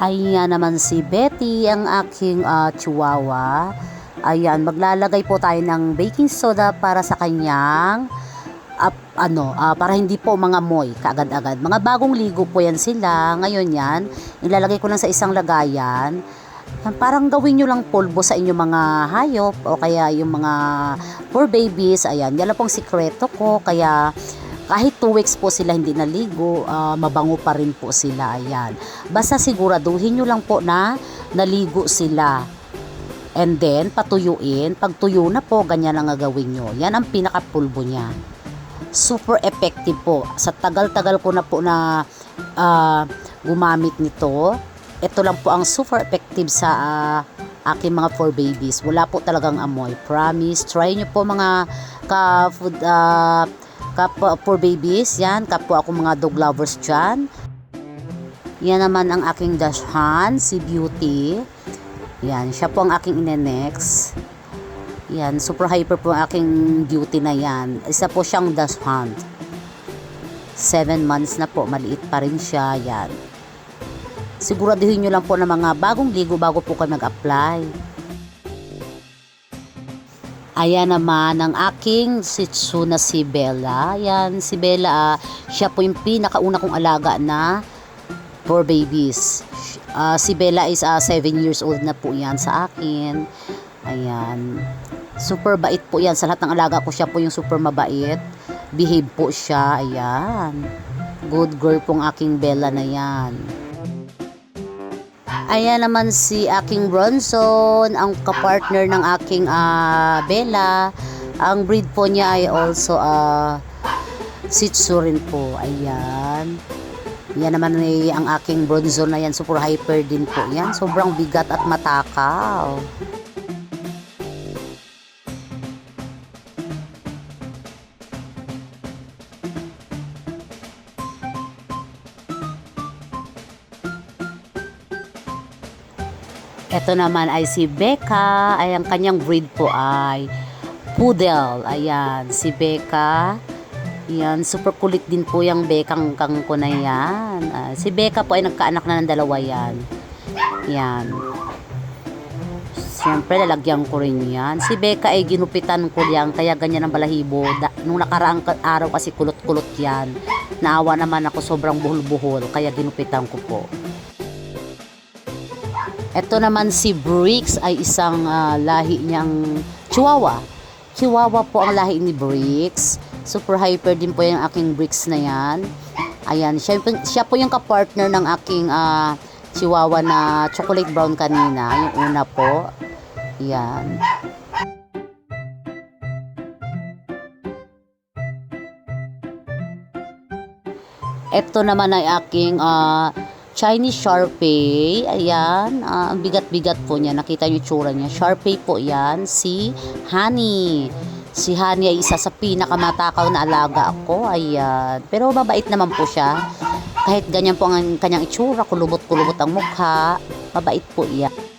Ayan naman si Betty, ang aking chihuahua. Ayan, maglalagay po tayo ng baking soda para sa kanyang para hindi po mga moy kaagad-agad. Mga bagong ligo po yan sila. Ngayon yan, ilalagay ko lang sa isang lagayan. Parang gawin nyo lang pulbo sa inyong mga hayop o kaya yung mga poor babies. Ayan, yan lang pong sikreto ko. Kaya kahit 2 weeks po sila hindi naligo, mabango pa rin po sila. Ayan. Basta siguraduhin nyo lang po na naligo sila. And then, patuyuin. Pag tuyo na po, ganyan ang gagawin nyo. Yan ang pinakapulbo niya. Super effective po. Sa tagal-tagal ko na po na gumamit nito, ito lang po ang super effective sa aking mga 4 babies. Wala po talagang amoy. Promise. Try nyo po mga ka-food for babies, yan, kapwa ako mga dog lovers dyan. Yan naman ang aking dachshund, si Beauty. Yan, siya po ang aking inenex. Yan, super hyper po ang aking Beauty na yan. Isa po siyang dachshund. 7 months na po, maliit pa rin siya, yan. Siguraduhin nyo lang po na mga bagong ligo bago po kayo mag-apply. Ayan naman ang aking Shih Tzu na si Bella. Ayan, si Bella, siya po yung pinakauna kong alaga na for babies. Si Bella is 7 years old na po yan sa akin. Ayan. Super bait po yan. Sa lahat ng alaga ko, siya po yung super mabait. Behave po siya. Ayan. Good girl pong aking Bella na yan. Ayan naman si aking Bronson, ang kapartner ng aking Bella. Ang breed po niya ay also Shih Tzu rin po. Ayan. Yan naman ay ang aking Bronson na yan. Super hyper din po yan. Sobrang bigat at matakaw. Ito naman ay si Becca. Ay, ang kanyang breed po ay Poodle. Ayan, si Becca. Ayan, super kulit din po yung Beccang ko na yan. Si Becca po ay nagkaanak na ng 2 yan. Ayan. Siyempre, lalagyan ko rin yan. Si Becca ay ginupitan ko yan, kaya ganyan ang balahibo. Nung nakaraang araw kasi kulot-kulot yan. Naawa naman ako, sobrang buhol-buhol, kaya ginupitan ko po. Ito naman si Bricks ay isang lahi niyang Chihuahua. Chihuahua po ang lahi ni Bricks. Super hyper din po yung aking Bricks na yan. Ayan, siya po yung kapartner ng aking Chihuahua na chocolate brown kanina. Yung una po. Ayan. Ito naman ay aking Chinese Sharpei. Ayan, ang bigat-bigat po niya. Nakita niyo tsura niya. Sharpei po yan. Si Honey. Si Honey ay isa sa pinakamatakaw na alaga ako. Ayan. Pero mabait naman po siya. Kahit ganyan po ang kanyang itsura, kulubot-kulubot ang mukha. Mabait po yan.